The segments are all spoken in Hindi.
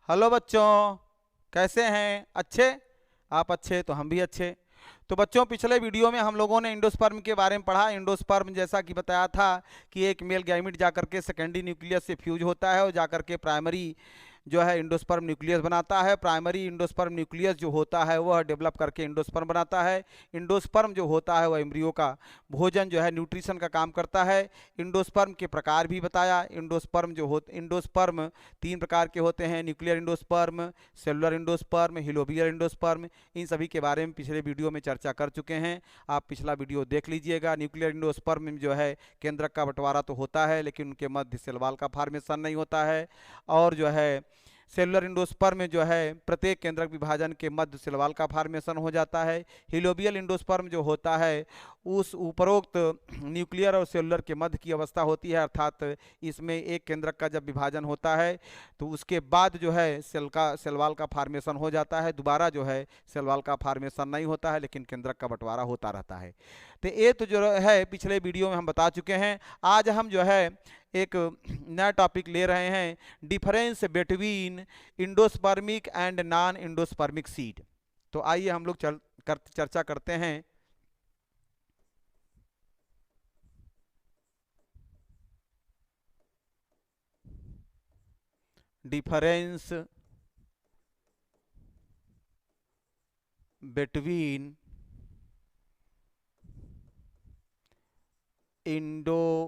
हेलो बच्चों, कैसे हैं? अच्छे? आप अच्छे तो हम भी अच्छे। तो बच्चों, पिछले वीडियो में हम लोगों ने इंडोस्पर्म के बारे में पढ़ा। इंडोस्पर्म जैसा कि बताया था कि एक मेल गैमीट जाकर के सेकेंडरी न्यूक्लियस से फ्यूज होता है और जाकर के प्राइमरी जो है इंडोस्पर्म न्यूक्लियस बनाता है। प्राइमरी इंडोस्पर्म न्यूक्लियस जो होता है वह डेवलप करके इंडोस्पर्म बनाता है। इंडोस्पर्म जो होता है वह एम्ब्रियो का भोजन जो है, न्यूट्रिशन का काम करता है। इंडोस्पर्म के प्रकार भी बताया। इंडोस्पर्म 3 प्रकार के होते हैं: nuclear endosperm, cellular endosperm, helobial endosperm. इन सभी के बारे में पिछले वीडियो में चर्चा कर चुके हैं। आप पिछला वीडियो देख लीजिएगा। न्यूक्लियर इंडोस्पर्म में जो है केंद्रक का बंटवारा तो होता है, लेकिन उनके मध्य सेल वॉल का फॉर्मेशन नहीं होता है। और जो है सेलुलर इंडोस्पर्म में जो है प्रत्येक केंद्रक विभाजन के मध्य सेल वॉल का फॉर्मेशन हो जाता है। हिलोबियल इंडोस्पर्म जो होता है उस उपरोक्त न्यूक्लियर और सेलुलर के मध्य की अवस्था होती है, अर्थात इसमें एक केंद्रक का जब विभाजन होता है तो उसके बाद जो है सेल वॉल का फॉर्मेशन हो जाता है। दोबारा जो है सेल वॉल का फॉर्मेशन नहीं होता है, लेकिन केंद्रक का बंटवारा होता रहता है। तो ये तो जो है पिछले वीडियो में हम बता चुके हैं। आज हम जो है एक नया टॉपिक ले रहे हैं, difference between endospermic and non endospermic seed. तो आइए हम लोग चर्चा करते हैं। Difference between endospermic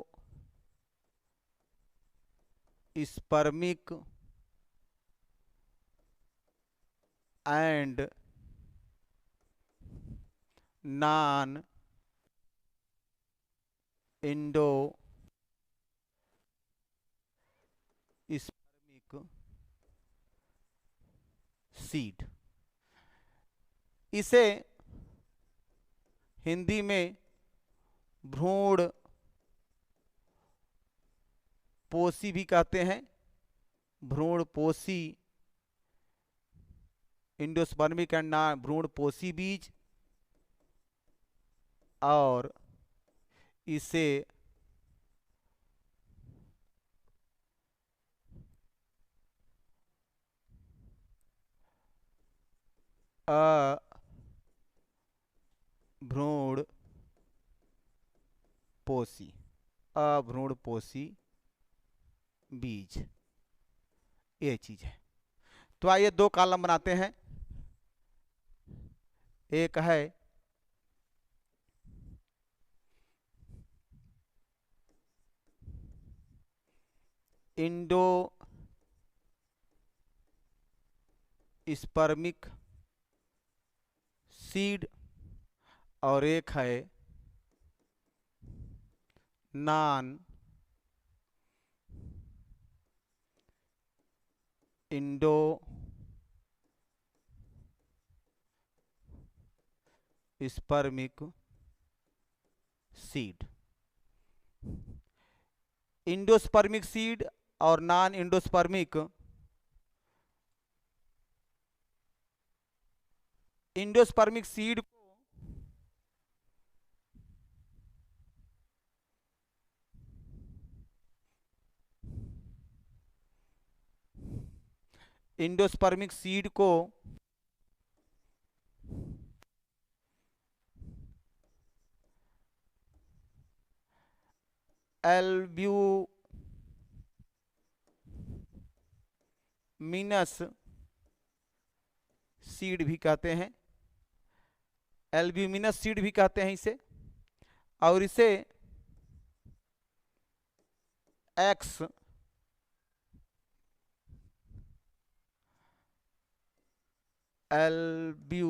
and non endospermic seed. इसे हिंदी में भ्रूण पोषी भी कहते हैं। भ्रूण पोषी इंडोस्पर्मिक एंड नॉन भ्रूण पोषी बीज, और इसे अभ्रूण पोषी अभ्रूण पोषी बीज, ये चीज है। तो आइए 2 कॉलम बनाते हैं। एक है इंडोस्पर्मिक सीड और एक है non endospermic seed. Endospermic seed और non endospermic. Endospermic seed endospermic seed को एल्ब्यूमिनस सीड भी कहते हैं। एल्ब्यूमिनस सीड भी कहते हैं इसे। और इसे एक्स एल्ब्यूमिनस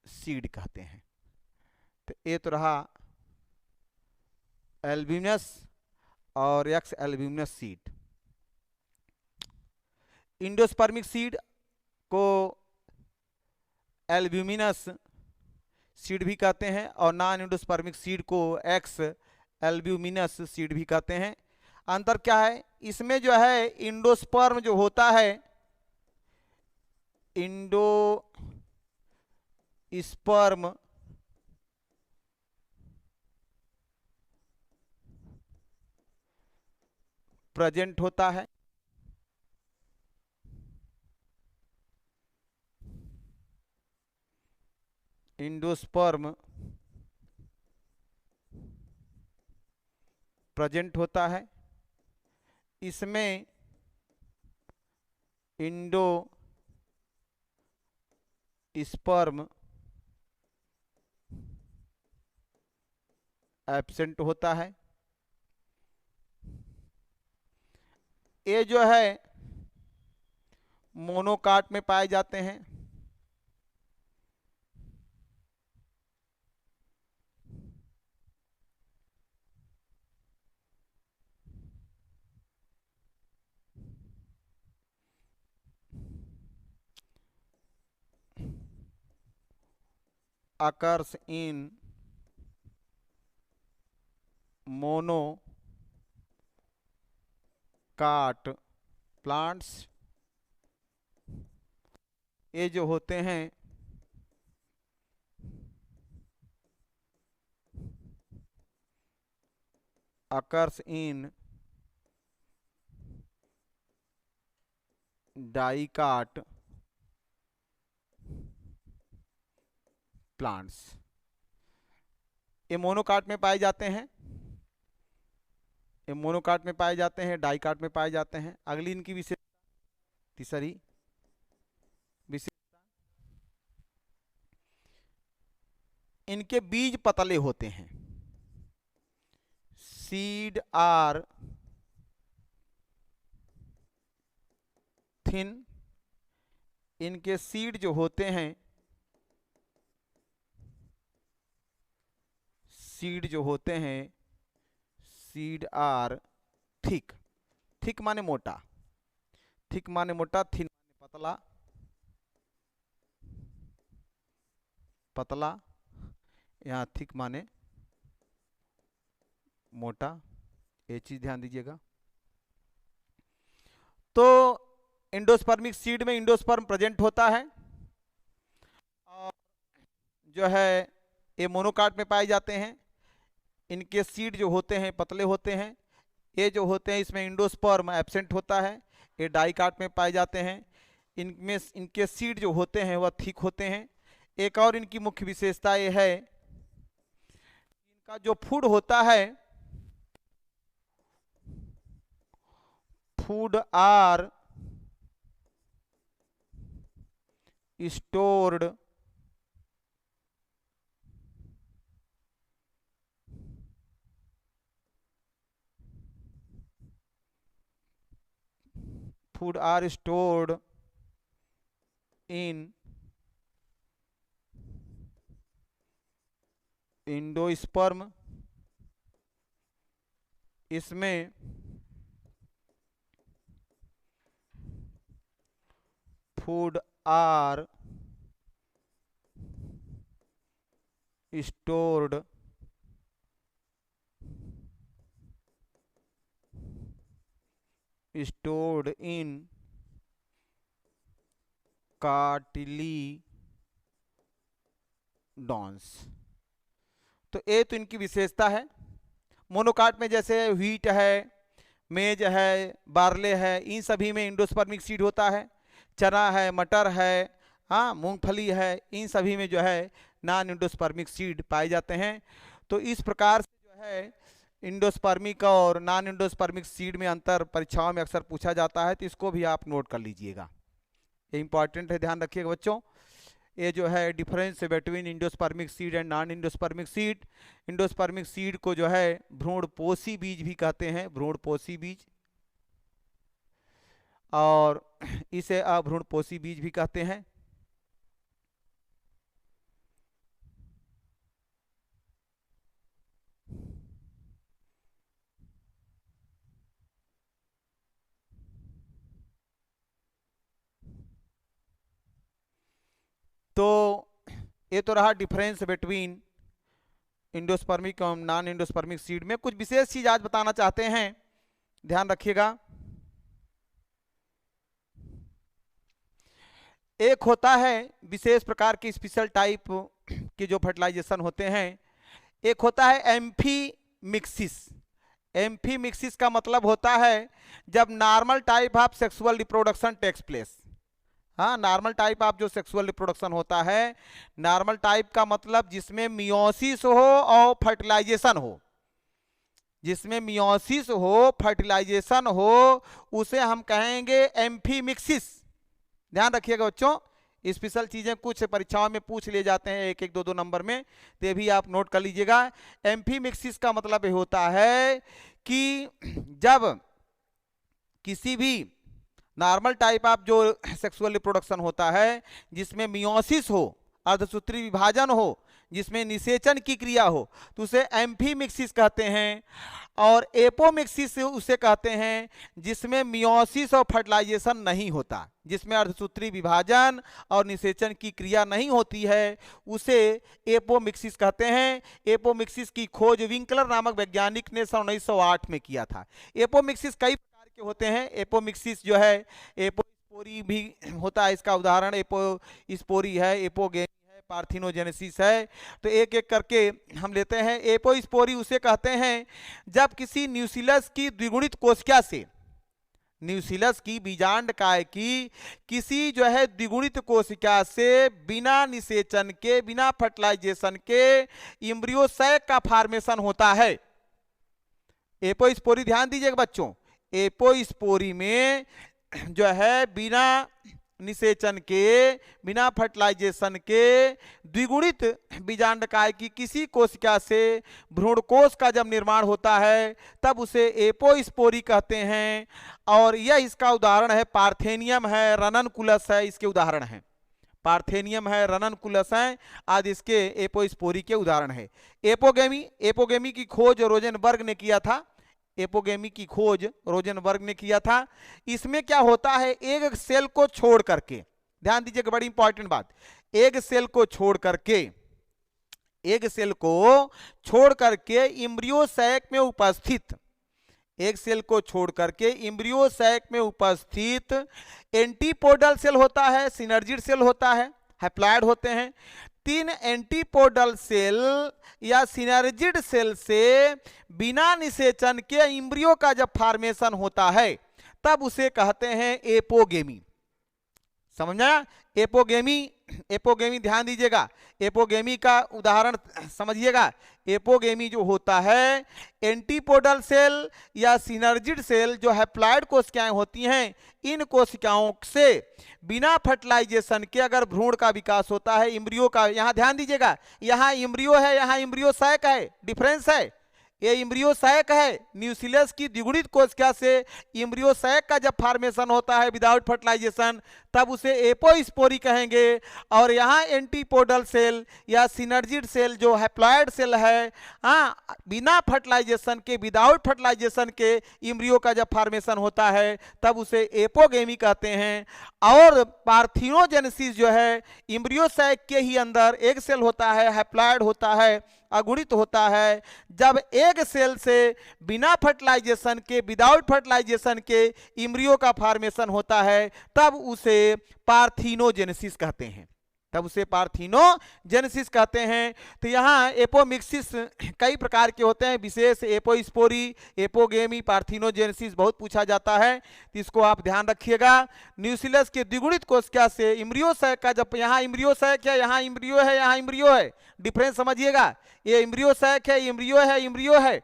सीड कहते हैं। तो ये तो रहा एल्ब्यूमिनस और x albuminous seed. Endospermic seed को एल्ब्यूमिनस सीड भी कहते हैं और नॉन इंडोस्पर्मिक सीड को एक्स एल्ब्यूमिनस सीड भी कहते हैं। अंतर क्या है इसमें? जो है इंडोस्पर्म जो होता है, इंडोस्पर्म प्रेजेंट होता है। एंडोस्पर्म प्रेजेंट होता है। इसमें एंडोस्पर्म एब्सेंट होता है। ये जो है मोनोकाट में पाए जाते हैं। occurs in monocot plants. ये जो होते हैं occurs in डाइकाट प्लांट्स। ये मोनोकाट में पाए जाते हैं, ये मोनोकाट में पाए जाते हैं, डाइकाट में पाए जाते हैं। अगली इनकी विशेषता, तीसरी विशेषता, इनके बीज पतले होते हैं। Seed are thin. इनके सीड जो होते हैं, सीड जो होते हैं, सीड आर थिक। थिक माने मोटा, थिक माने मोटा, थिन माने पतला, पतला। यहाँ थिक माने मोटा, ये चीज ध्यान दीजिएगा। तो एंडोस्पर्मिक सीड में एंडोस्पर्म प्रेजेंट होता है और जो है ये मोनोकाट में पाए जाते हैं। इनके सीड जो होते हैं पतले होते हैं। ये जो होते हैं इसमें एंडोस्पर्म एब्सेंट होता है। ये डाइकाट में पाए जाते हैं। इनमें इनके सीड जो होते हैं वह थिक होते हैं। एक और इनकी मुख्य विशेषता ये है, इनका जो फूड होता है, food are stored food are stored in endosperm. इसमें food are stored in cotyledons. तो ये तो इनकी विशेषता है। मोनोकाट में जैसे व्हीट है, मेज है, बार्ले है, इन सभी में एंडोस्पर्मिक सीड होता है। चना है, मटर है, हाँ, मूंगफली है, इन सभी में जो है नॉन एंडोस्पर्मिक सीड पाए जाते हैं। तो इस प्रकार से जो है इंडोस्पर्मिक और नॉन एंडोस्पर्मिक सीड में अंतर परीक्षाओं में अक्सर पूछा जाता है, तो इसको भी आप नोट कर लीजिएगा, ये इंपॉर्टेंट है, ध्यान रखिएगा बच्चों। ये जो है difference between endospermic seed and non endospermic seed. Endospermic seed को जो है भ्रूणपोषी बीज भी कहते हैं, भ्रूणपोषी बीज, और इसे अभ्रूणपोषी बीज भी कहते हैं। तो ये तो रहा डिफरेंस बिटवीन इंडोस्पर्मिक और नॉन इंडोस्पर्मिक सीड में। कुछ विशेष चीज आज बताना चाहते हैं, ध्यान रखिएगा। एक होता है विशेष प्रकार की स्पेशल टाइप के जो फर्टिलाइजेशन होते हैं, एक होता है एम्फी मिक्सिस। एम्फीमिक्सिस का मतलब होता है जब normal type of sexual reproduction takes place. हाँ, नॉर्मल टाइप ऑफ जो सेक्सुअल रिप्रोडक्शन होता है, नॉर्मल टाइप का मतलब जिसमें मियोसिस हो और फर्टिलाइजेशन हो, जिसमें मियोसिस हो फर्टिलाइजेशन हो, उसे हम कहेंगे एम्फीमिक्सिस। ध्यान रखिएगा बच्चों, स्पेशल चीजें कुछ परीक्षाओं में पूछ लिए जाते हैं, एक एक दो दो नंबर में, तो ये भी आप नोट कर लीजिएगा। एम्फीमिक्सिस का मतलब ये होता है कि जब किसी भी नॉर्मल टाइप ऑफ जो सेक्सुअल रिप्रोडक्शन होता है जिसमें मियोसिस हो, अर्धसूत्री विभाजन हो, जिसमें निषेचन की क्रिया हो, तो उसे एम्फीमिक्सिस कहते हैं। और एपोमिक्सिस उसे कहते हैं जिसमें मियोसिस और फर्टिलाइजेशन नहीं होता, जिसमें अर्धसूत्री विभाजन और निषेचन की क्रिया नहीं होती है, उसे एपोमिक्सिस कहते हैं। एपोमिक्सिस की खोज विंकलर नामक वैज्ञानिक ने सन 1908 में किया था। एपोमिक्सिस कई प्रकार के होते हैं। एपोमिक्सिस जो है, एपोस्पोरी भी होता है, इसका उदाहरण एपोस्पोरी है, एपोगेमी है, पार्थिनोजेनेसिस है। तो एक एक करके हम लेते हैं। एपोस्पोरी उसे कहते हैं जब किसी न्यूसिलस की द्विगुणित कोशिका से, न्यूसिलस की बीजांड काय की किसी जो है द्विगुणित कोशिका से बिना निषेचन के, बिना फर्टिलाइजेशन के एम्ब्रियो सैक का फॉर्मेशन होता है। एपोस्पोरी, ध्यान दीजिएगा बच्चों, एपोस्पोरी में जो है बिना निषेचन के, बिना फर्टिलाइजेशन के द्विगुणित बीजांडकाय की किसी कोशिका से भ्रूणकोश का जब निर्माण होता है तब उसे एपोस्पोरी कहते हैं। और यह इसका उदाहरण है पार्थेनियम है, रननकुलस है, इसके उदाहरण हैं। पार्थेनियम है, रननकुलस है आदि इसके एपोस्पोरी के उदाहरण है। एपोगेमी, एपोगेमी की खोज रोजेनबर्ग ने किया था। एपोगेमी की खोज रोजेनबर्ग ने किया था। इसमें क्या होता है, एक सेल को छोड़ करके, ध्यान दीजिएगा बड़ी इंपॉर्टेंट बात, एक सेल को छोड़ करके, एक सेल को छोड़ करके एम्ब्रियो सैक में उपस्थित, एक सेल को छोड़ करके एम्ब्रियो सैक में उपस्थित एंटीपोडल सेल होता है, सिनर्जिड सेल होता है, हैप्लॉइड होते हैं। 3 एंटीपोडल सेल या सिनर्जिड सेल से बिना निषेचन के एम्ब्रियो का जब फॉर्मेशन होता है तब उसे कहते हैं एपोगेमी। समझा? एपोगेमी, एपोगेमी ध्यान दीजिएगा, एपोगेमी का उदाहरण समझिएगा। एपोगेमी जो होता है, एंटीपोडल सेल या सिनर्जिड सेल जो हैप्लॉइड कोशिकाएं होती हैं, इन कोशिकाओं से बिना फर्टिलाइजेशन के अगर भ्रूण का विकास होता है, एम्ब्रियो का, यहां ध्यान दीजिएगा, यहां एम्ब्रियो है, यहां एम्ब्रियो सैक है, डिफरेंस है। ये एम्ब्रियो सैक है, न्यूसिलस की द्विगुणित कोशिका से एम्ब्रियो सैक का जब फॉर्मेशन होता है विदाउट फर्टिलाइजेशन तब उसे एपोस्पोरी कहेंगे। और यहाँ एंटीपोडल सेल या सिनर्जिड सेल जो हैप्लॉइड सेल है, हाँ, बिना फर्टिलाइजेशन के, विदाउट फर्टिलाइजेशन के एम्ब्रियो का जब फॉर्मेशन होता है तब उसे एपोगेमी कहते हैं। और पार्थिनोजेनेसिस जो है, एम्ब्रियो सैक के ही अंदर एक सेल होता है, हैप्लॉइड होता है, अगुणित होता है। जब एक सेल से बिना फर्टिलाइजेशन के, विदाउट फर्टिलाइजेशन के एम्ब्रियो का फॉर्मेशन होता है तब उसे पार्थिनोजेनेसिस कहते हैं, तब उसे पार्थिनोजेनेसिस कहते हैं। तो यहाँ एपोमिक्सिस कई प्रकार के होते हैं, विशेष एपोस्पोरी, एपोगेमी, पार्थिनोजेनेसिस बहुत पूछा जाता है, तो इसको आप ध्यान रखिएगा। न्यूसिलस के द्विगुणित कोशिका से एम्ब्रियो सैक का जब, यहाँ एम्ब्रियो सैक है, यहाँ एम्ब्रियो है, यहाँ एम्ब्रियो है, डिफरेंस समझिएगा, ये एम्ब्रियो सैक है, एम्ब्रियो है, एम्ब्रियो है।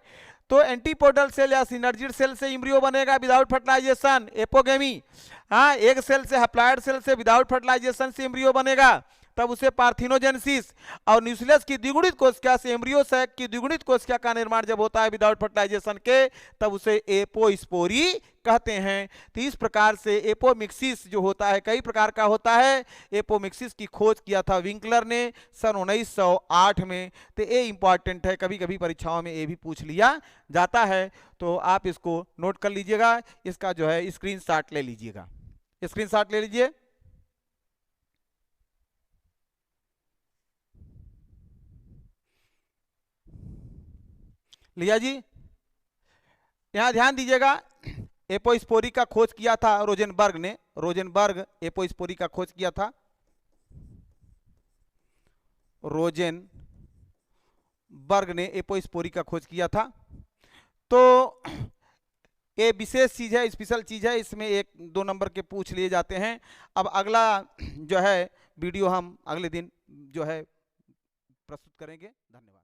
तो एंटीपोडल सेल या सिनर्जिड सेल से एम्ब्रियो बनेगा विदाउट फर्टिलाइजेशन, एपोगेमी। हाँ, एक सेल से, हैप्लॉइड सेल से विदाउट फर्टिलाइजेशन से एम्ब्रियो बनेगा तब उसे पार्थिनोजेनेसिस। और न्यूसिलस की द्विगुणित कोशिका से एम्ब्रियो सैक की द्विगुणित कोशिका का निर्माण जब होता है विदाउट फर्टिलाइजेशन के तब उसे एपोस्पोरी कहते हैं। तो इस प्रकार से एपोमिक्सिस जो होता है कई प्रकार का होता है। एपोमिक्सिस की खोज किया था विंकलर ने सन 1908 में। तो ये इंपॉर्टेंट है, कभी कभी परीक्षाओं में ये भी पूछ लिया जाता है, तो आप इसको नोट कर लीजिएगा। इसका जो है स्क्रीनशॉट ले लीजिएगा, स्क्रीनशॉट ले लीजिए। लिया जी? यहां ध्यान दीजिएगा, एपोस्पोरी का खोज किया था रोजेनबर्ग ने, रोजेनबर्ग एपोस्पोरी का खोज किया था, रोजेनबर्ग ने एपोस्पोरी का खोज किया था। तो ये विशेष चीज़ है, स्पेशल चीज़ है, इसमें 1-2 नंबर के पूछ लिए जाते हैं। अब अगला जो है वीडियो हम अगले दिन जो है प्रस्तुत करेंगे। धन्यवाद।